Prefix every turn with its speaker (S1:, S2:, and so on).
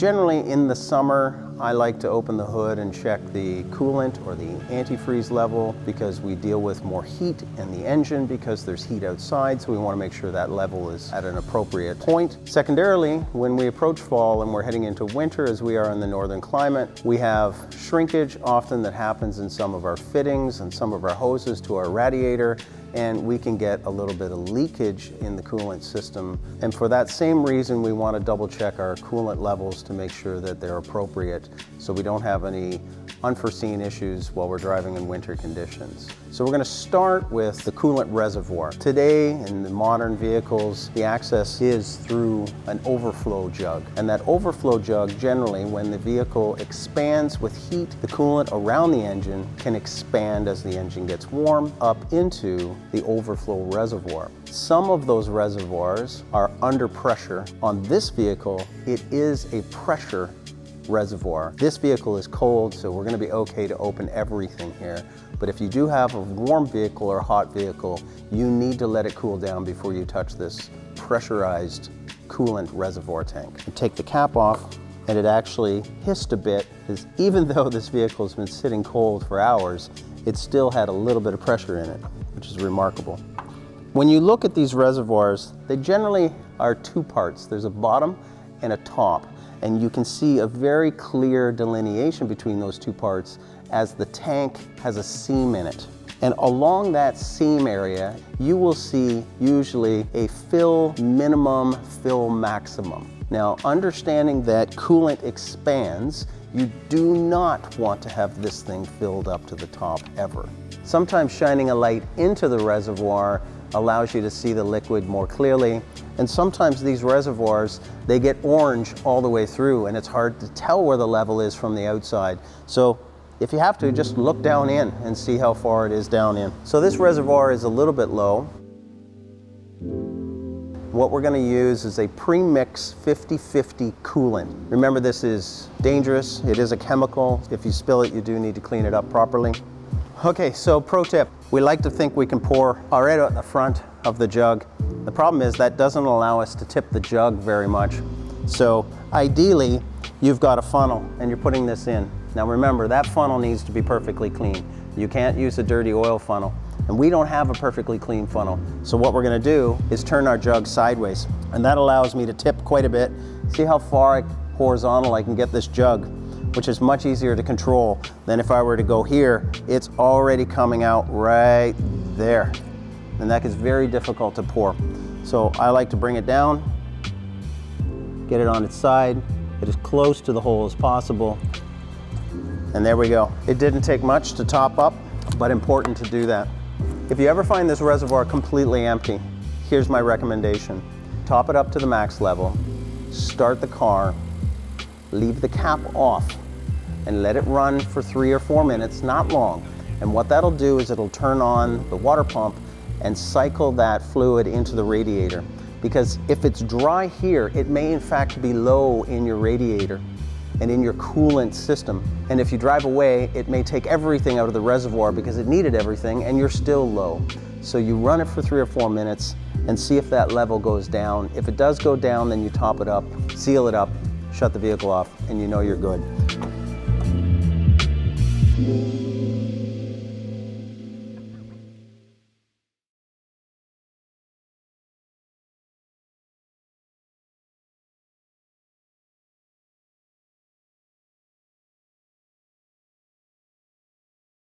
S1: Generally in the summer, I like to open the hood and check the coolant or the antifreeze level because we deal with more heat in the engine because there's heat outside, so we want to make sure that level is at an appropriate point. Secondarily, when we approach fall and we're heading into winter, as we are in the northern climate, we have shrinkage often that happens in some of our fittings and some of our hoses to our radiator, and we can get a little bit of leakage in the coolant system. And for that same reason, we want to double check our coolant levels to make sure that they're appropriate so we don't have any unforeseen issues while we're driving in winter conditions. So we're going to start with the coolant reservoir. Today in the modern vehicles, the access is through an overflow jug. And that overflow jug, generally, when the vehicle expands with heat, the coolant around the engine can expand as the engine gets warm up into the overflow reservoir. Some of those reservoirs are under pressure. On this vehicle, it is a pressure reservoir. This vehicle is cold, so we're going to be okay to open everything here. But if you do have a warm vehicle or a hot vehicle, you need to let it cool down before you touch this pressurized coolant reservoir tank. You take the cap off, and it actually hissed a bit, because even though this vehicle has been sitting cold for hours, it still had a little bit of pressure in it, which is remarkable. When you look at these reservoirs, they generally are two parts. There's a bottom and a top. And you can see a very clear delineation between those two parts as the tank has a seam in it. And along that seam area, you will see usually a fill minimum, fill maximum. Now, understanding that coolant expands, you do not want to have this thing filled up to the top ever. Sometimes shining a light into the reservoir allows you to see the liquid more clearly. And sometimes these reservoirs, they get orange all the way through, and it's hard to tell where the level is from the outside. So if you have to, just look down in and see how far it is down in. So this reservoir is a little bit low. What we're going to use is a premixed 50-50 coolant. Remember, this is dangerous. It is a chemical. If you spill it, you do need to clean it up properly. Okay, so pro tip. We like to think we can pour right out the front of the jug. The problem is that doesn't allow us to tip the jug very much. So ideally, you've got a funnel and you're putting this in. Now remember, that funnel needs to be perfectly clean. You can't use a dirty oil funnel. And we don't have a perfectly clean funnel. So what we're gonna do is turn our jug sideways. And that allows me to tip quite a bit. See how far horizontal I can get this jug, which is much easier to control than if I were to go here. It's already coming out right there. And that is very difficult to pour. So I like to bring it down, get it on its side, get as close to the hole as possible. And there we go. It didn't take much to top up, but important to do that. If you ever find this reservoir completely empty, here's my recommendation. Top it up to the max level, start the car, leave the cap off, and let it run for 3 or 4 minutes, not long. And what that'll do is it'll turn on the water pump and cycle that fluid into the radiator. Because if it's dry here, it may in fact be low in your radiator and in your coolant system. And if you drive away, it may take everything out of the reservoir because it needed everything and you're still low. So you run it for 3 or 4 minutes and see if that level goes down. If it does go down, then you top it up, seal it up, shut the vehicle off, and you know you're good.